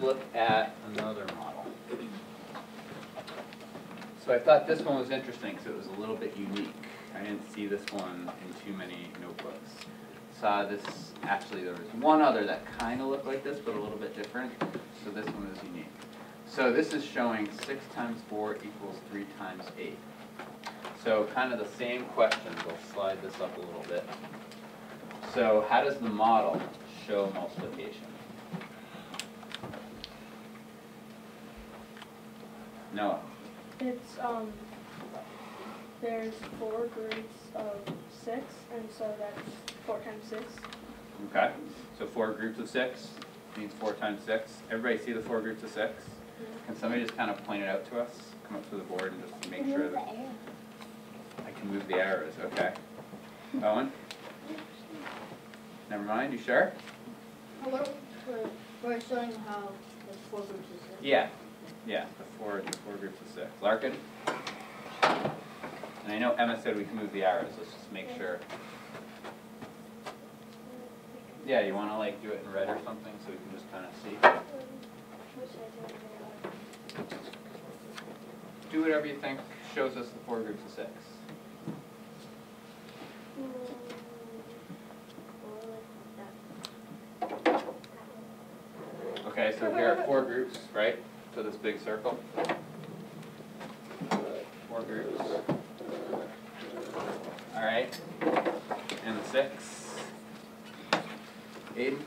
look at another model. So I thought this one was interesting because it was a little bit unique. I didn't see this one in too many notebooks. Saw this, actually there was one other that kind of looked like this but a little bit different. So this one is unique. So this is showing 6 times 4 equals 3 times 8. So kind of the same questions. We'll slide this up a little bit. So how does the model show multiplication? Noah. It's there's 4 groups of 6, and so that's 4 times 6. Okay. So 4 groups of 6 means 4 times 6. Everybody see the 4 groups of 6? Can somebody just kind of point it out to us? Come up to the board and just make sure that I can move the arrows. Okay. Owen? Never mind. You sure? We're showing how the 4 groups of 6. Yeah. Yeah. The four groups of 6. Larkin? And I know Emma said we can move the arrows. Let's just make sure. Yeah. You want to like do it in red or something so we can just kind of see. Do whatever you think shows us the 4 groups of 6. Okay, so here are 4 groups, right? So this big circle. 4 groups. All right. And the 6. Aiden?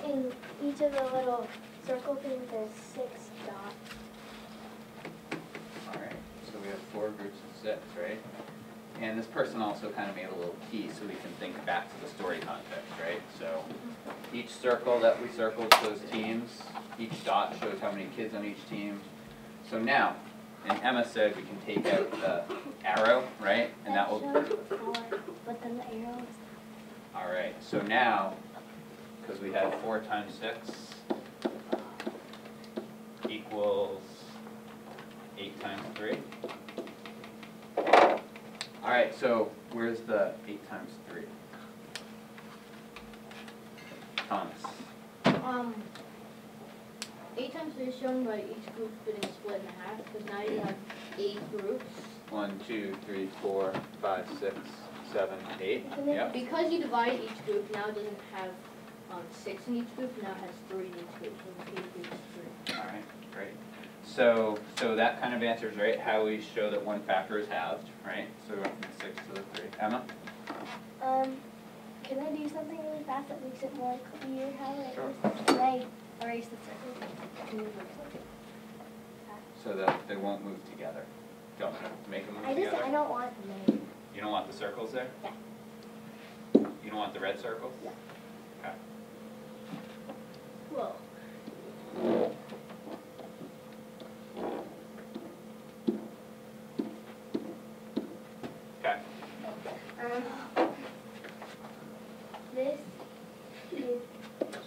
In each of the little circle things, there's 6 dots. All right. So we have 4 groups of 6, right? And this person also kind of made a little key so we can think back to the story context, right? So each circle that we circled shows teams. Each dot shows how many kids on each team. So now, and Emma said we can take out the arrow, right? And that will... shows 4, but then the arrow is... All right. So now, because we had 4 times 6 equals 8 times 3. All right, so where's the 8 times 3? Thomas. 8 times 3 is shown by each group getting split in half, because now you have 8 groups. 1, 2, 3, 4, 5, 6, 7, 8. Yep. Because you divide each group, now it doesn't have 6 in each group, now it has 3 in each group, so 8 groups is 3. All right, great. So that kind of answers, right, how we show that one factor is halved, right? So we went from the 6 to the 3. Emma? Can I do something really fast that makes it more clear how it Sure. is? Can I erase the circle? So that they won't move together. Don't make them move together. I don't want them. You don't want the circles there? Yeah. You don't want the red circles? Yeah. Okay. Whoa. Okay. This is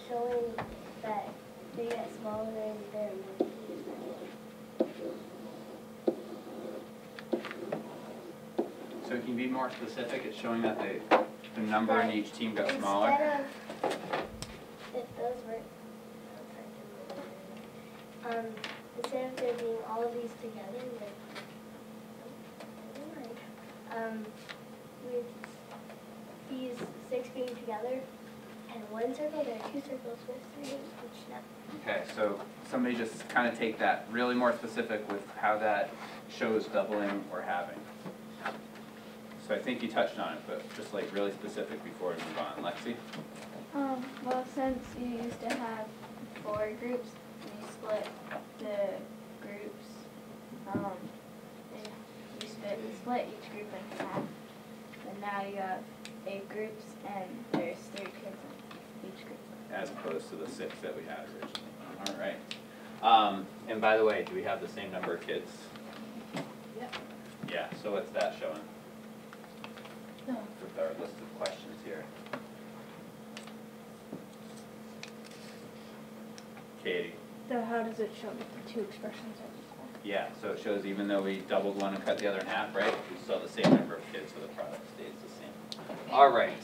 showing that they get smaller and they're more So can you be more specific? It's showing that the number in each team got smaller. If those were, instead of there being all of these together, with these 6 being together and one circle, there are 2 circles with 3 each now. Okay, so somebody just kind of take that really more specific with how that shows doubling or halving. So I think you touched on it, but just like really specific before we move on. Lexi? Well, since you used to have 4 groups, you split the groups, and you split each group in half. And now you have 8 groups, and there's 3 kids in each group. As opposed to the 6 that we had originally. All right. And by the way, do we have the same number of kids? Yep. Yeah, so what's that showing? No. With our list of questions here. Katie? So how does it show that the 2 expressions are equal? Yeah, so it shows even though we doubled one and cut the other in half, right? We still have the same number of kids, so the product stays the same. All right.